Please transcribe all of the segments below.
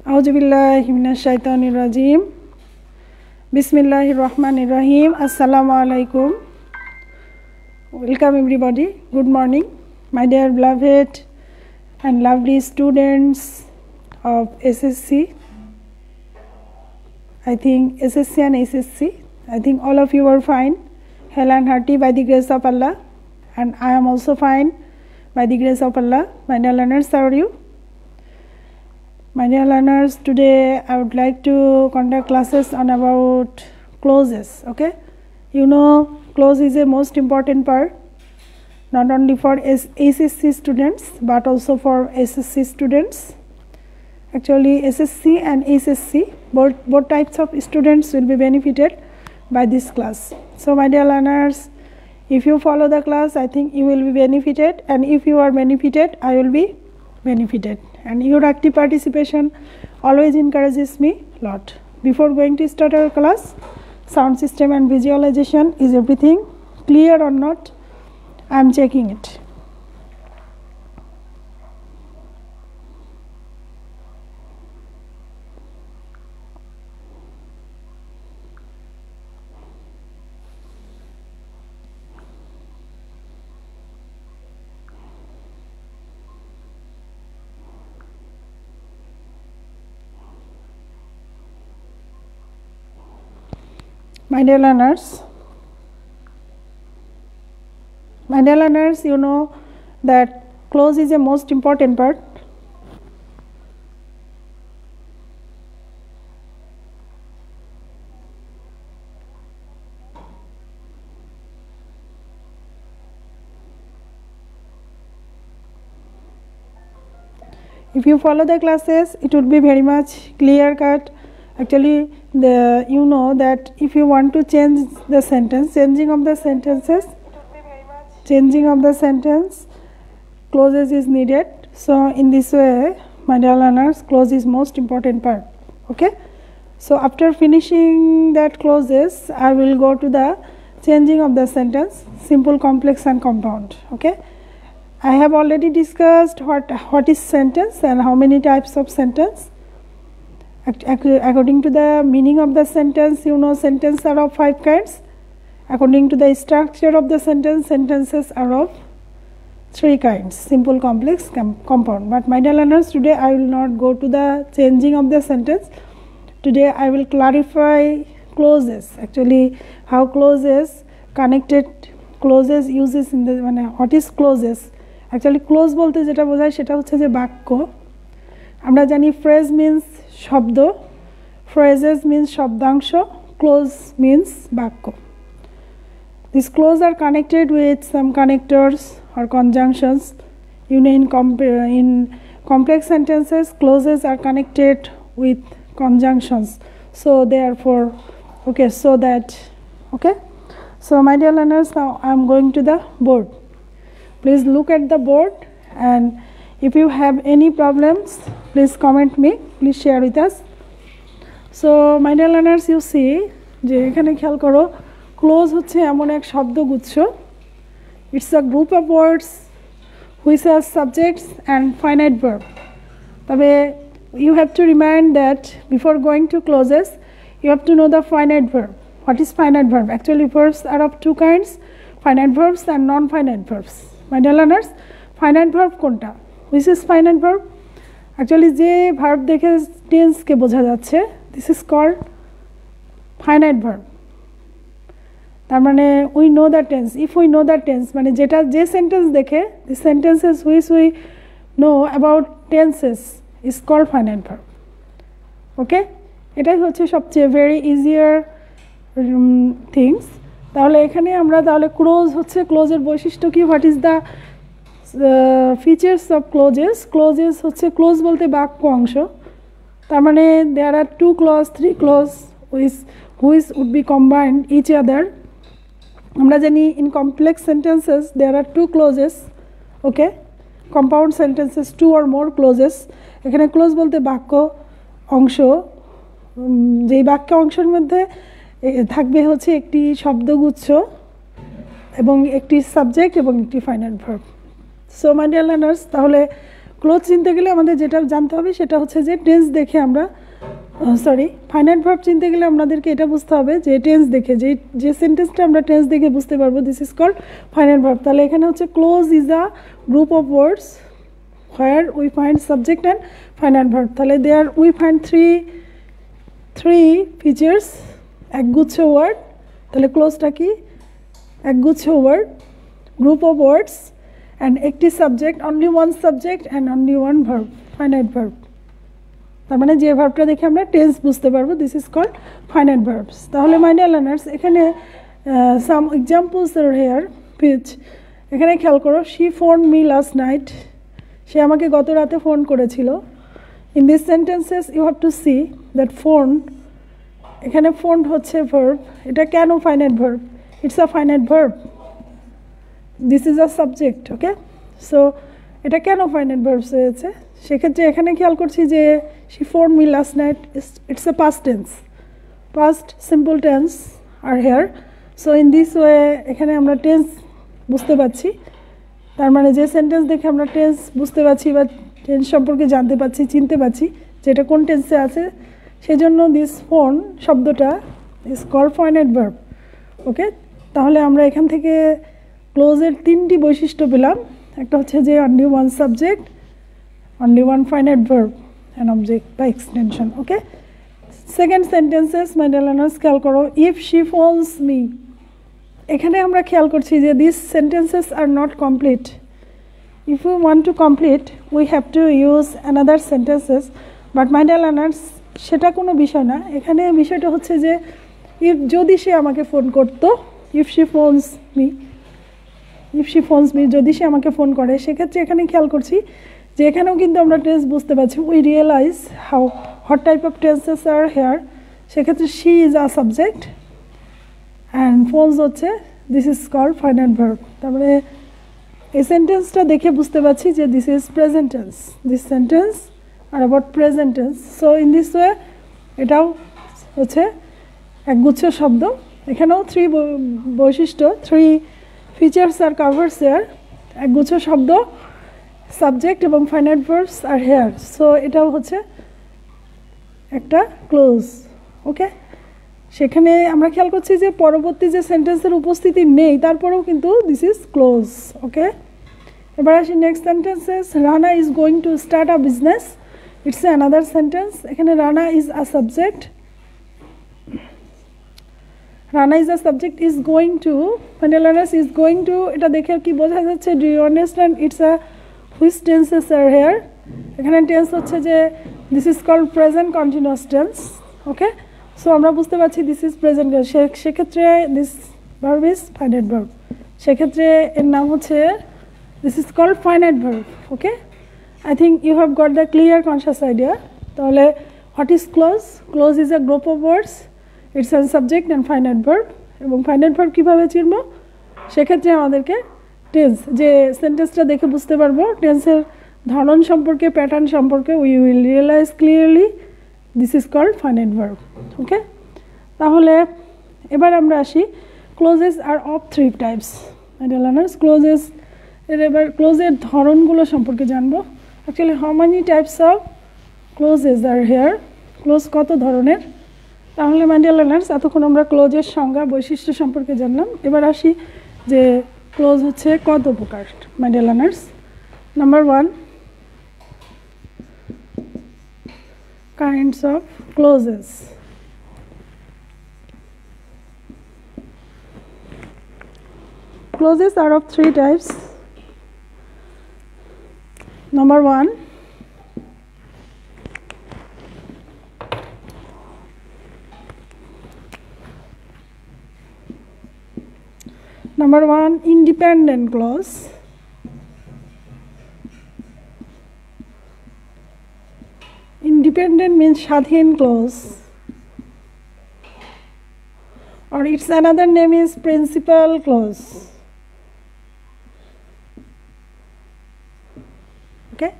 Auzubillahi minasyaitonirrajim. Bismillahirrahmanirrahim. Assalamu alaikum. Welcome everybody. Good morning, my dear beloved and lovely students of SSC. I think SSC and SSC. I think all of you are fine, hale and hearty by the grace of Allah, and I am also fine by the grace of Allah. My dear learners, how are you? My dear learners, today I would like to conduct classes on about clauses. Okay, you know clause is a most important part, not only for SSC students but also for SSC students. Actually, SSC and SSC both types of students will be benefited by this class. So my dear learners, if you follow the class, I think you will be benefited, and if you are benefited, I will be benefited, and your active participation always encourages me a lot. Before going to start our class, sound system and visualization, is everything clear or not? I am checking it. My dear learners, you know that clause is a most important part. If you follow the classes, it would be very much clear cut. Actually, you know that if you want to change the sentence, changing of the sentence, clauses is needed. So in this way, my dear learners, clause is most important part. Okay, so after finishing that clauses, I will go to the changing of the sentence, simple, complex and compound. Okay, I have already discussed what is sentence and how many types of sentence. According to the meaning of the sentence, you know sentences are of 5 kinds. According to the structure of the sentence, sentences are of 3 kinds: simple, complex, compound. But my dear learners, today I will not go to the changing of the sentence. Today I will clarify clauses. Actually, how clauses connected, clauses uses in the what is clauses. Actually, clause bolte jeta bojhay seta hocche je bakko. আমরা জানি phrase means শব্দ, phrases means শব্দাংশ, clause means বাক্য. These clauses are connected with some connectors or conjunctions. You know, in complex sentences, clauses are connected with conjunctions. So therefore, okay, so that, okay. So my dear learners, now I am going to the board. Please look at the board, and if you have any problems, please comment me, please share with us. So my dear learners, you see যে এখানে খেয়াল করো, close হচ্ছে এমন এক শব্দগুচ্ছ, it's a group of words which has subjects and finite verb. তবে you have to remind that before going to clauses, you have to know the finite verb. What is finite verb? Actually, verbs are of 2 kinds: finite verbs and non-finite verbs. My dear learners, finite verb কোনটা? Which is finite verb? Actually, যে verb দেখে টেন্সকে বোঝা যাচ্ছে, this is called finite verb. তার মানে we know the tense. If we know the tense, মানে যেটা যে সেন্টেন্স দেখে, the sentences which we know about tenses is called finite verb. Okay, এটাই হচ্ছে সবচেয়ে very easier things. তাহলে এখানে আমরা তাহলে ক্লোজ হচ্ছে, ক্লোজের বৈশিষ্ট্য কি? What is the features of clauses? Clauses হচ্ছে, ক্লোজ বলতে বাক্য অংশ, তার মানে there are 2 clause 3 clause which would be combined each other. আমরা জানি in complex sentences there are 2 clauses. Okay, compound sentences 2 or more clauses. এখানে ক্লোজ বলতে বাক্য অংশ, যেই বাক্য অংশের মধ্যে থাকবে হচ্ছে একটি শব্দগুচ্ছ এবং একটি সাবজেক্ট এবং একটি finite verb. So my dear learners, তাহলে ক্লোজ চিনতে গেলে আমাদের যেটা জানতে হবে সেটা হচ্ছে যে টেন্স দেখে আমরা ফাইনাইট ভার্ব চিনতে গেলে আমাদেরকে এটা বুঝতে হবে যে টেন্স দেখে যে সেন্টেন্সটা আমরা টেন্স দেখে বুঝতে পারবো this is called finite verb. তাহলে এখানে হচ্ছে clause is a group of words where we find subject and finite verb. তাহলে there we find three features, একগুচ্ছ ওয়ার্ড। তাহলে ক্লোজটা কি? একগুচ্ছ word, group of words and একটি subject, only one subject and only one verb, finite verb. তার মানে যে ভার্বটা দেখে আমরা টেন্স বুঝতে পারবো this is called finite verbs. তাহলে মাই ডিয়ার লার্নার্স এখানে some examples are here which, এখানে খেয়াল করো, she phone me last night, সে আমাকে গত রাতে ফোন করেছিল। In this sentences you have to see that phone, এখানে ফোন হচ্ছে ভার্ব, এটা কেন finite verb? It's a finite verb, this is a subject, okay. So এটা কেন ফাইনাইট ভার্বস হয়েছে? সেক্ষেত্রে এখানে খেয়াল করছি যে she phone me last night, it's a past tense, past simple tense আর here. So in this way এখানে আমরা টেন্স বুঝতে পারছি। তার মানে যে সেন্টেন্স দেখে আমরা টেন্স বুঝতে পারছি বা টেন্স সম্পর্কে জানতে পারছি, চিনতে পারছি যেটা কোন টেন্সে আছে, সেজন্য দিস ফোন শব্দটা is called finite verb, okay. তাহলে আমরা এখান থেকে ক্লোজের তিনটি বৈশিষ্ট্য পেলাম। একটা হচ্ছে যে only one subject, only one finite verb and object by extension, okay. Second sentences my dear learners খেয়াল করো, if she phones me, এখানে আমরা খেয়াল করছি যে these sentences are not complete. If we want to complete we have to use another sentences, but my dear learners সেটা কোনো বিষয় না। এখানে বিষয়টা হচ্ছে যে if যদি সে আমাকে ফোন করতো, if she phones me, যদি সে আমাকে ফোন করে, সেক্ষেত্রে এখানে খেয়াল করছি যে এখানেও কিন্তু আমরা টেন্স বুঝতে পারছি। We realise how what type of tenses are here, সেক্ষেত্রে she is a subject and phones হচ্ছে this is called finite verb. তারপরে এই সেন্টেন্সটা দেখে বুঝতে পারছি যে this is present tense, this sentence are about present tense. So in this way এটাও হচ্ছে একগুচ্ছ শব্দ। এখানেও থ্রি বৈশিষ্ট্য, three features are covers here, একগুচ্ছ শব্দ, সাবজেক্ট এবং finite verbs are here. So এটাও হচ্ছে একটা ক্লোজ, ওকে। সেখানে আমরা খেয়াল করছি যে পরবর্তী যে সেন্টেন্সের উপস্থিতি নেই, তারপরেও কিন্তু দিস ইজ ক্লোজ, ওকে। এবার আসি next sentences. Rana is going to start a business, it's another sentence. এখানে Rana is a subject, Rana is a subject, is going to, মানে লার্নার্স ইজ গোয়িং টু, এটা দেখে কি বোঝা যাচ্ছে? Do you understand? It's a which tenses are here, এখানে tense হচ্ছে যে this is called present continuous tense, okay. So আমরা বুঝতে পারছি দিস ইজ প্রেজেন্ট, সেক্ষেত্রে this verb is finite verb, সেক্ষেত্রে এর নাম হচ্ছে this is called finite verb, okay. I think you have got the clear conscious idea. তাহলে what is clause? Clause is a group of words, it's a subject and finite verb. এবং finite verb কীভাবে চিনব? সেক্ষেত্রে আমাদেরকে tense, যে সেন্টেন্সটা দেখে বুঝতে পারবো টেন্সের ধরন সম্পর্কে, প্যাটার্ন সম্পর্কে, we will realise clearly this is called finite verb, okay. তাহলে এবার আমরা আসি clauses are of three types my dear learners. Clauses এর এবার ক্লোজের ধরনগুলো সম্পর্কে জানবো। Actually how many types of clauses are here, clause কত ধরনের। তাহলে মাই ডিয়ার লার্নার্স এতক্ষণ আমরা ক্লোজের সংজ্ঞা, বৈশিষ্ট্য সম্পর্কে জানলাম। এবার আসি যে ক্লোজ হচ্ছে কত প্রকার মাই dear learners. Number 1, kinds of clauses. Clauses are of three types. Number 1, independent clause. Independent means স্বাধীন clause, or its another name is principal clause, okay.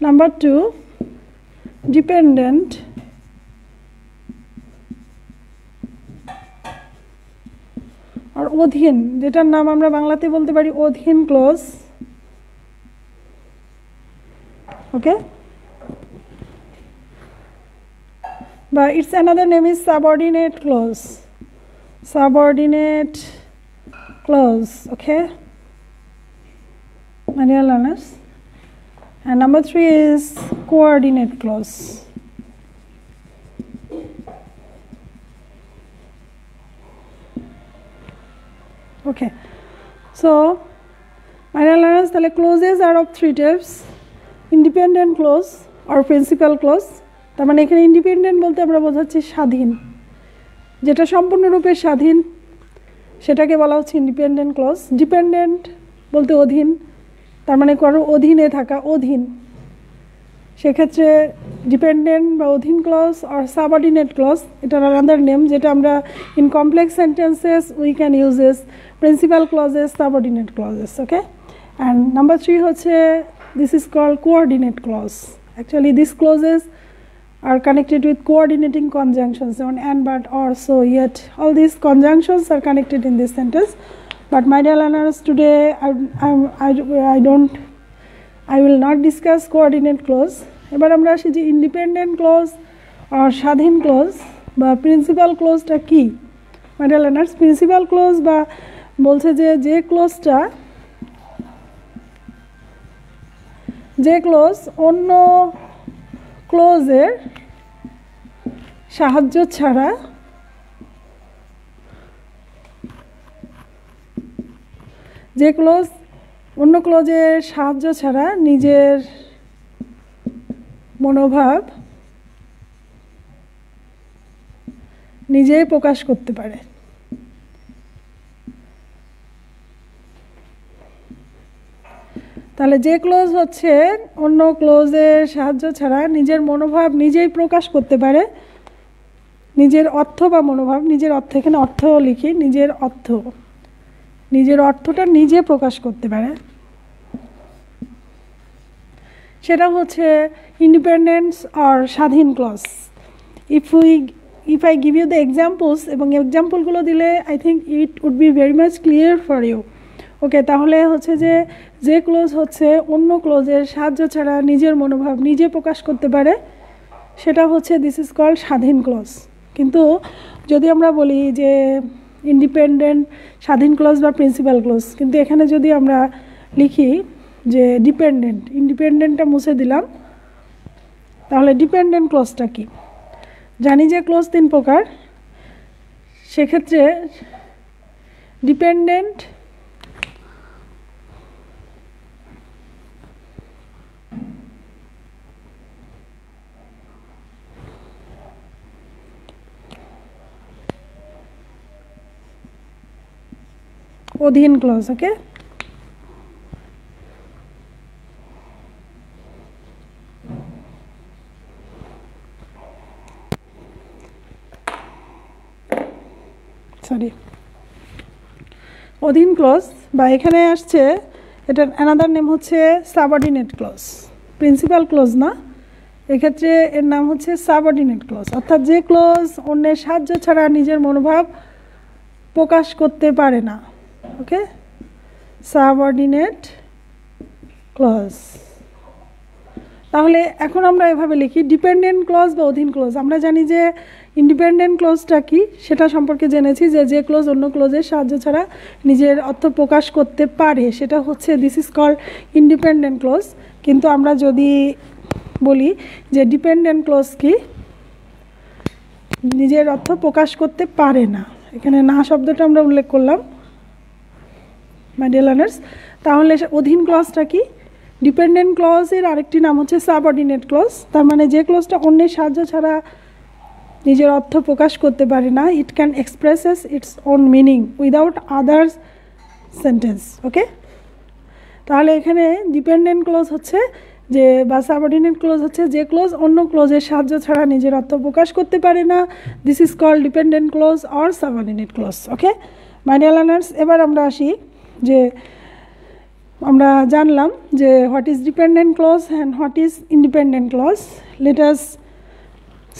Number 2, dependent or অধীন, যেটার নাম আমরা বাংলাতে বলতে পারি অধীন clause. Okay, but its another name is subordinate clause. Subordinate clause. Okay, my dear learners. And number 3 is coordinate clause. Okay, so my dear learners, the clauses are of 3 types: independent clause or principal clause. তার মানে এখানে independent বলতে আমরা বোঝাচ্ছি স্বাধীন, যেটা সম্পূর্ণরূপে স্বাধীন সেটাকে বলা হচ্ছে ইন্ডিপেন্ডেন্ট ক্লজ। ডিপেন্ডেন্ট বলতে অধীন, তার মানে কারো অধীনে থাকা, অধীন, সেক্ষেত্রে ডিপেন্ডেন্ট বা অধীন ক্লজ আর সাবঅর্ডিনেট ক্লজ, এটার আলাদা নেম, যেটা আমরা in complex sentences we can uses principal clauses, subordinate clauses. Okay, and number 3 হচ্ছে this is called coordinate clause. Actually this clauses are connected with coordinating conjunctions on and, but, or, so, yet. All these conjunctions are connected in this sentence. But my dear learners, today I will not discuss coordinate clause. এবার আমরা আসি যে independent clause or স্বাধীন clause বা principal clause-টা কি? My dear learners, principal clause বা বলছে যে clause-টা, যে clause অন্য ক্লোজের সাহায্য ছাড়া যে ক্লোজ অন্য ক্লোজের সাহায্য ছাড়া নিজের মনোভাব নিজেই প্রকাশ করতে পারে। তাহলে যে ক্লোজ হচ্ছে অন্য ক্লোজের সাহায্য ছাড়া নিজের মনোভাব নিজেই প্রকাশ করতে পারে, নিজের অর্থ বা মনোভাব, নিজের অর্থ, এখানে অর্থ লিখি, নিজের অর্থটা নিজে প্রকাশ করতে পারে, সেটা হচ্ছে ইন্ডিপেন্ডেন্স আর স্বাধীন clause. If I give you the examples, এবং এক্সাম্পলগুলো দিলে I think it would be very much clear for you. Okay, তাহলে হচ্ছে যে ক্লোজ হচ্ছে অন্য ক্লোজের সাহায্য ছাড়া নিজের মনোভাব নিজে প্রকাশ করতে পারে, সেটা হচ্ছে দিস ইজ কল্ড স্বাধীন ক্লোজ। কিন্তু যদি আমরা বলি যে ইন্ডিপেন্ডেন্ট স্বাধীন ক্লোজ বা প্রিন্সিপাল ক্লোজ, কিন্তু এখানে যদি আমরা লিখি যে ইন্ডিপেন্ডেন্টটা মুছে দিলাম, তাহলে ডিপেন্ডেন্ট ক্লোজটা কি? জানি যে ক্লোজ 3 প্রকার, সেক্ষেত্রে ডিপেন্ডেন্ট অধীন ক্লজ। ওকে, অধীন ক্লজ বা এখানে আসছে এটার অ্যানাদার নেম হচ্ছে সাবঅর্ডিনেট ক্লজ, প্রিন্সিপাল ক্লজ না, এক্ষেত্রে এর নাম হচ্ছে সাবঅর্ডিনেট ক্লজ। অর্থাৎ যে ক্লজ অন্যের সাহায্য ছাড়া নিজের মনোভাব প্রকাশ করতে পারে না। ওকে, সাবঅর্ডিনেট ক্লজ। তাহলে এখন আমরা এভাবে লিখি ডিপেন্ডেন্ট ক্লজ বা অধীন ক্লজ। আমরা জানি যে ইন্ডিপেন্ডেন্ট ক্লজটা কি সেটা সম্পর্কে জেনেছি, যে ক্লজ অন্য ক্লজের সাহায্য ছাড়া নিজের অর্থ প্রকাশ করতে পারে, সেটা হচ্ছে this is called independent clause. কিন্তু আমরা যদি বলি যে ডিপেন্ডেন্ট ক্লজ কি, নিজের অর্থ প্রকাশ করতে পারে না, এখানে না শব্দটা আমরা উল্লেখ করলাম মাই ডিয়ার লার্নার্স। তাহলে অধীন ক্লজটা কি? ডিপেন্ডেন্ট ক্লজের আরেকটি নাম হচ্ছে সাবঅর্ডিনেট ক্লজ। তার মানে যে ক্লজটা অন্যের সাহায্য ছাড়া নিজের অর্থ প্রকাশ করতে পারে না, it can expresses its own meaning without others sentence. Okay, তাহলে এখানে ডিপেন্ডেন্ট ক্লজ হচ্ছে যে বা সাবঅর্ডিনেট ক্লজ হচ্ছে যে ক্লজ অন্য ক্লজের সাহায্য ছাড়া নিজের অর্থ প্রকাশ করতে পারে না, this is called dependent clause or subordinate clause. Okay my dear learners, এবার আমরা আসি যে আমরা জানলাম যে what is dependent clause and what is independent clause. Let us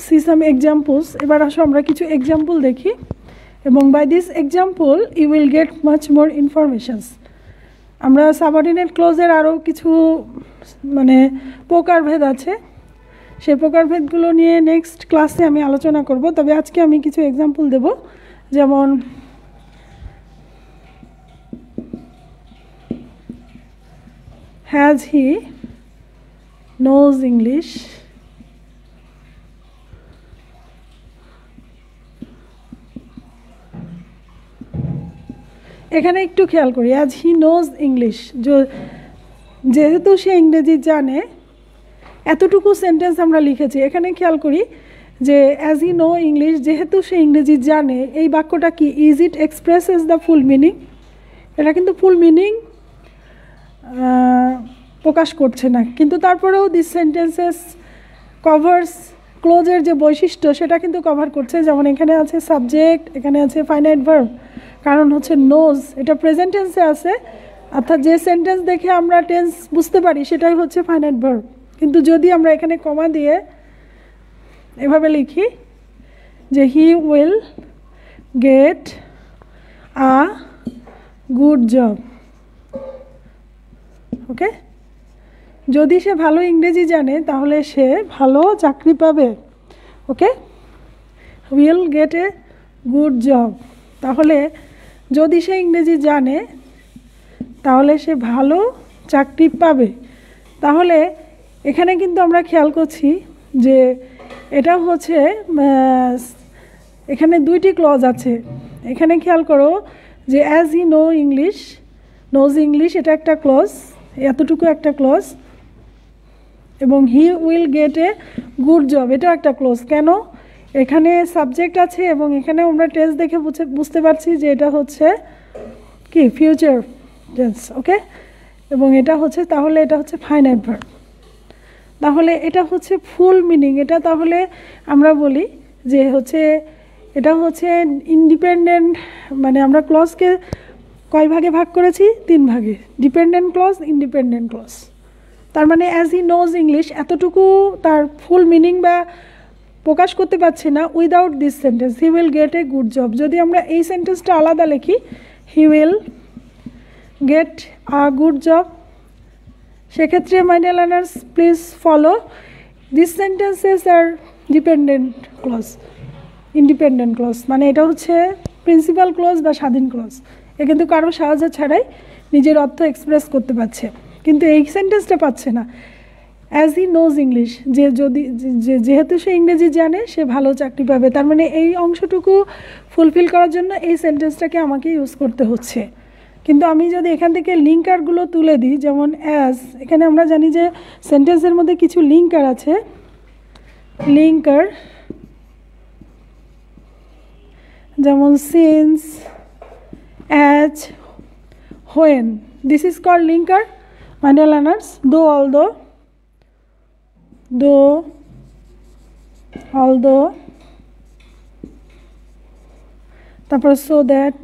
see some examples. এবার আসো আমরা কিছু এক্সাম্পল দেখি, এবং by this example you will get much more informations. আমরা সাবঅর্ডিনেট ক্লজের আরও কিছু মানে প্রকারভেদ আছে, সেই প্রকারভেদগুলো নিয়ে নেক্সট ক্লাসে আমি আলোচনা করব। তবে আজকে আমি কিছু এক্সাম্পল দেব, যেমন হ্যাজ হি নোজ ইংলিশ, এখানে একটু খেয়াল করি, অ্যাজ হি নোজ ইংলিশ, যেহেতু সে ইংরেজি জানে, এতটুকু সেন্টেন্স আমরা লিখেছি। এখানে খেয়াল করি যে অ্যাজ হি নো ইংলিশ, যেহেতু সে ইংরেজি জানে, এই বাক্যটা কি is it expresses the full meaning? এটা কিন্তু ফুল মিনিং প্রকাশ করছে না, কিন্তু তারপরেও দিস সেন্টেন্সেস কভার্স ক্লোজের যে বৈশিষ্ট্য সেটা কিন্তু কভার করছে। যেমন এখানে আছে সাবজেক্ট, এখানে আছে ফাইনাইট ভার্ব, কারণ হচ্ছে নোজ, এটা প্রেজেন্ট টেন্সে আছে, অর্থাৎ যে সেন্টেন্স দেখে আমরা টেন্স বুঝতে পারি সেটাই হচ্ছে ফাইনাইট ভার্ব। কিন্তু যদি আমরা এখানে কমা দিয়ে এভাবে লিখি যে he will get a good job, okay, যদি সে ভালো ইংরেজি জানে তাহলে সে ভালো চাকরি পাবে, okay, will get a good job, তাহলে যদি সে ইংরেজি জানে তাহলে সে ভালো চাকরি পাবে। তাহলে এখানে কিন্তু আমরা খেয়াল করছি যে এটা হচ্ছে, এখানে দুইটি ক্লজ আছে। এখানে খেয়াল করো যে as he know English, knows English, এটা একটা ক্লজ, এতটুকু একটা ক্লজ, এবং he will get a good job, এটাও একটা ক্লজ। কেন? এখানে সাবজেক্ট আছে এবং এখানে আমরা টেন্স দেখে বুঝতে পারছি যে এটা হচ্ছে কি ফিউচার টেন্স, ওকে, এবং এটা হচ্ছে, তাহলে এটা হচ্ছে ফাইনাইট ভার্ব, তাহলে এটা হচ্ছে ফুল মিনিং। এটা তাহলে আমরা বলি যে হচ্ছে এটা হচ্ছে ইন্ডিপেন্ডেন্ট, মানে আমরা ক্লজকে কয় ভাগে ভাগ করেছি? 3 ভাগে, ডিপেন্ডেন্ট ক্লজ, ইন্ডিপেন্ডেন্ট ক্লজ। তার মানে অ্যাজ হি নোজ ইংলিশ এতটুকু তার ফুল মিনিং বা প্রকাশ করতে পারছে না without this sentence, he will get a good job. যদি আমরা এই সেন্টেন্সটা আলাদা লিখি, he will get a good job, সেক্ষেত্রে my dear learners please follow, this sentences are dependent clause, independent clause, মানে এটা হচ্ছে প্রিন্সিপাল ক্লজ বা স্বাধীন ক্লজ। এ কিন্তু কারো সাহায্য ছাড়াই নিজের অর্থ এক্সপ্রেস করতে পারছে, কিন্তু এই সেন্টেন্সটা পাচ্ছে না। অ্যাজ হি নোজ ইংলিশ, যে যদি যেহেতু সে ইংরেজি জানে সে ভালো চাকরি পাবে, তার মানে এই অংশটুকু ফুলফিল করার জন্য এই সেন্টেন্সটাকে আমাকে ইউজ করতে হচ্ছে। কিন্তু আমি যদি এখান থেকে লিঙ্কারগুলো তুলে দিই, যেমন অ্যাজ, এখানে আমরা জানি যে সেন্টেন্সের মধ্যে কিছু লিঙ্কার আছে, লিঙ্কার যেমন since, as, when, this is called linker. My dear learners, though, although, তারপর so that,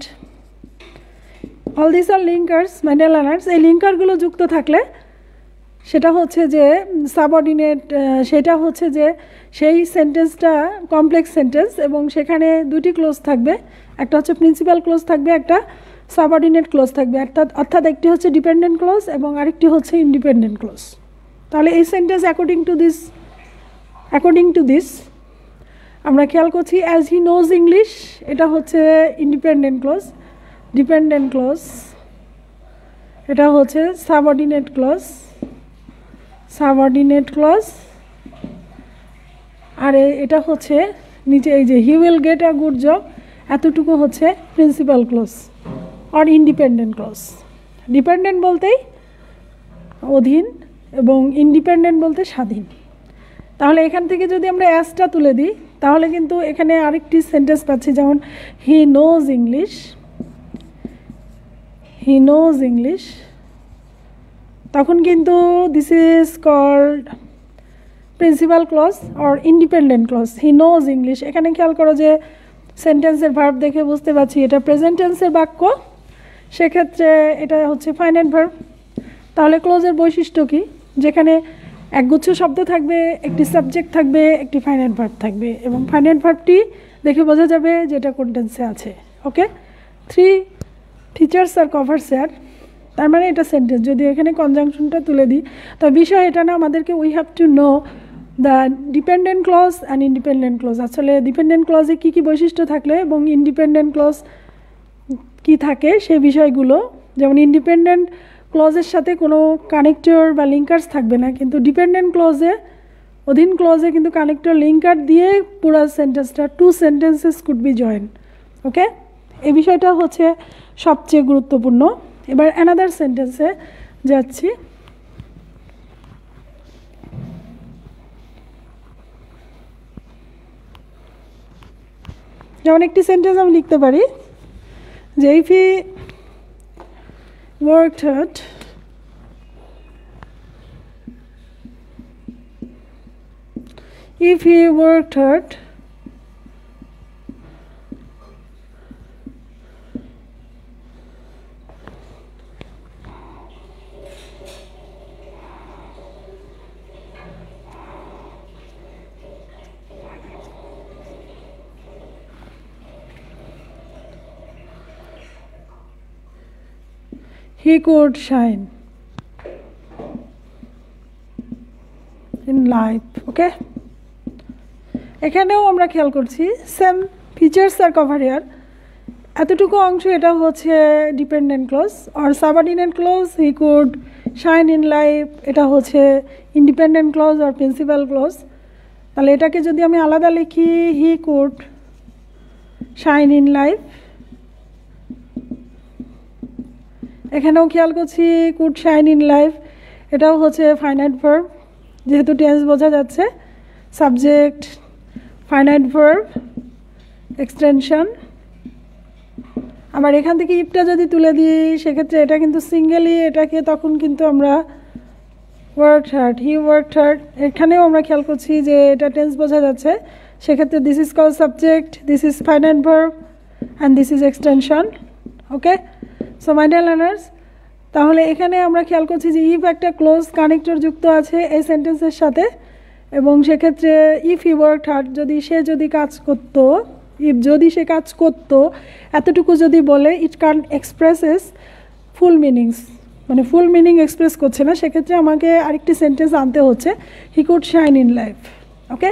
all these are linkers, my dear learners। এই লিঙ্কারগুলো যুক্ত থাকলে সেটা হচ্ছে যে সাবঅর্ডিনেট, সেটা হচ্ছে যে সেই সেন্টেন্সটা কমপ্লেক্স সেন্টেন্স এবং সেখানে দুটি ক্লোজ থাকবে, একটা হচ্ছে প্রিন্সিপাল ক্লোজ থাকবে, একটা সাবঅর্ডিনেট ক্লোজ থাকবে, অর্থাৎ একটি হচ্ছে ডিপেন্ডেন্ট ক্লোজ এবং আরেকটি হচ্ছে ইন্ডিপেন্ডেন্ট ক্লোজ। তাহলে এই সেন্টেন্স অ্যাকর্ডিং টু দিস আমরা খেয়াল করছি অ্যাজ হি নোজ ইংলিশ, এটা হচ্ছে ইন্ডিপেন্ডেন্ট ক্লোজ, ডিপেন্ডেন্ট ক্লোজ, এটা হচ্ছে সাবঅর্ডিনেট ক্লোজ, আর এটা হচ্ছে নিচে এই যে he will get a good job, এতটুকু হচ্ছে প্রিন্সিপাল ক্লোজ আর ইন্ডিপেন্ডেন্ট ক্লজ। ডিপেন্ডেন্ট বলতেই অধীন এবং ইন্ডিপেন্ডেন্ট বলতে স্বাধীন। তাহলে এখান থেকে যদি আমরা অ্যাজটা তুলে দিই তাহলে কিন্তু এখানে আরেকটি সেন্টেন্স পাচ্ছি, যেমন হি নোজ ইংলিশ, তখন কিন্তু this is called principal clause or independent clause. He knows English, এখানে খেয়াল করো যে সেন্টেন্সের ভার্ব দেখে বুঝতে পারছি এটা প্রেজেন্ট টেন্সের বাক্য, সেক্ষেত্রে এটা হচ্ছে ফাইনাইট ভার্ব। তাহলে ক্লোজের বৈশিষ্ট্য কি? যেখানে একগুচ্ছ শব্দ থাকবে, একটি সাবজেক্ট থাকবে, একটি ফাইনাইট ভার্ব থাকবে এবং ফাইনাইট ভার্বটি দেখে বোঝা যাবে যে এটা কোন টেন্সে আছে, ওকে। 3 ফিচার্স আর কভার্স আর, তার মানে এটা সেন্টেন্স। যদি এখানে কনজাংশনটা তুলে দিই, তো বিষয় এটা না, আমাদেরকে we have to know the dependent clause and independent clause. আসলে ডিপেন্ডেন্ট ক্লজে কী কী বৈশিষ্ট্য থাকলে এবং ইন্ডিপেন্ডেন্ট ক্লজ কী থাকে সেই বিষয়গুলো। যেমন ইন্ডিপেন্ডেন্ট ক্লজের সাথে কোনো কানেক্টর বা লিঙ্কার্স থাকবে না, কিন্তু ডিপেন্ডেন্ট ক্লজে অধীন ক্লজে কিন্তু কানেক্টর লিঙ্কার দিয়ে পুরো সেন্টেন্সটা, 2 sentences কুড বি জয়েন। ওকে, এই বিষয়টা হচ্ছে সবচেয়ে গুরুত্বপূর্ণ। এবার অ্যানাদার সেন্টেন্সে যাচ্ছি। যেমন একটি সেন্টেন্স আমি লিখতে পারি যে if he worked hard, if he worked hard, he could shine in life. Okay, এখানেও আমরা খেয়াল করছি same features are cover here. এতটুকু অংশ এটা হচ্ছে ডিপেন্ডেন্ট ক্লজ আর subordinate clause. He could shine in life এটা হচ্ছে ইন্ডিপেন্ডেন্ট ক্লজ আর প্রিন্সিপাল ক্লজ। তাহলে এটাকে যদি আমি আলাদা লিখি, he could shine in life. এখানেও খেয়াল করছি কুড শাইন ইন লাইফ, এটাও হচ্ছে ফাইনাইট ভার্ব, যেহেতু টেন্স বোঝা যাচ্ছে। Subject, finite verb, extension. আবার এখান থেকে ইফটা যদি তুলে দিই সেক্ষেত্রে এটা কিন্তু সিঙ্গেলি, এটাকে তখন কিন্তু আমরা ওয়ার্কড হার্ড, হি ওয়ার্কড হার্ড। এখানেও আমরা খেয়াল করছি যে এটা টেন্স বোঝা যাচ্ছে, সেক্ষেত্রে this is call subject, this is finite verb and this is extension. Okay, so my dear learners, তাহলে এখানে আমরা খেয়াল করছি যে ইফ একটা ক্লোজ কানেক্টর যুক্ত আছে এই সেন্টেন্সের সাথে, এবং সেক্ষেত্রে ইফ হি ওয়ার্কড হার্ড, যদি কাজ করতো, ইফ যদি সে কাজ করতো, এতটুকু যদি বলে, ইট ক্যান এক্সপ্রেসেস ফুল মিনিংস, মানে ফুল মিনিং এক্সপ্রেস করছে না, সেক্ষেত্রে আমাকে আরেকটি সেন্টেন্স আনতে হচ্ছে, he could shine in life. Okay,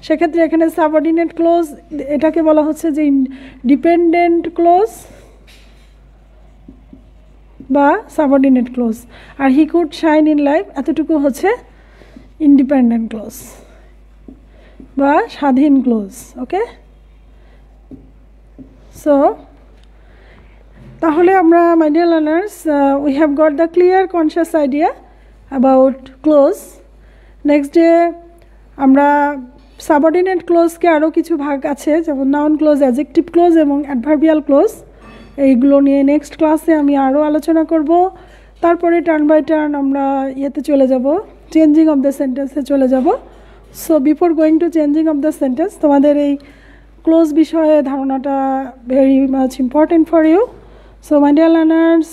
সেক্ষেত্রে এখানে সাবঅর্ডিনেট ক্লোজ, এটাকে বলা হচ্ছে যে ডিপেন্ডেন্ট ক্লোজ বা সাবঅর্ডিনেট ক্লোজ, আর he could shine in life এতটুকু হচ্ছে ইন্ডিপেন্ডেন্ট ক্লোজ বা স্বাধীন ক্লোজ। ওকে, সো তাহলে আমরা, মাই dear learners, we have got the clear conscious idea about close. Next day আমরা সাবঅর্ডিনেট ক্লোজকে আরও কিছু ভাগ আছে, যেমন নাউন ক্লোজ, অ্যাডজেক্টিভ ক্লোজ এবং অ্যাডভার্বিয়াল ক্লোজ, এইগুলো নিয়ে নেক্সট ক্লাসে আমি আরও আলোচনা করব। তারপরে টার্ন বাই টার্ন আমরা ইয়েতে চলে যাব, চেঞ্জিং অফ দ্য সেন্টেন্সে চলে যাব। So before going to changing of the sentence, তোমাদের এই ক্লোজ বিষয়ে ধারণাটা very much important for you. So my dear learners,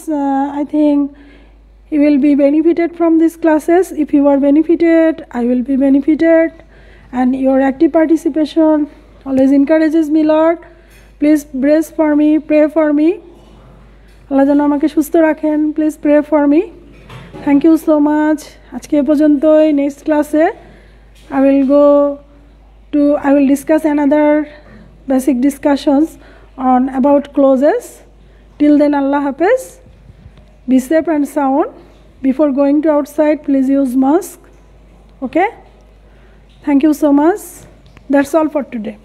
I think you will be benefited from these classes. If you are benefited, I will be benefited, and your active participation always encourages me, Lord. Please bless for me, pray for me. Allah যেন আমাকে সুস্থ রাখেন, please pray for me. Thank you so much. আজকে এ পর্যন্তই। Next ক্লাসে I will discuss another basic discussions on about clauses. Till then, Allah Hafiz. Be safe and sound. Before going to outside, please use mask. Okay? Thank you so much. That's all for today.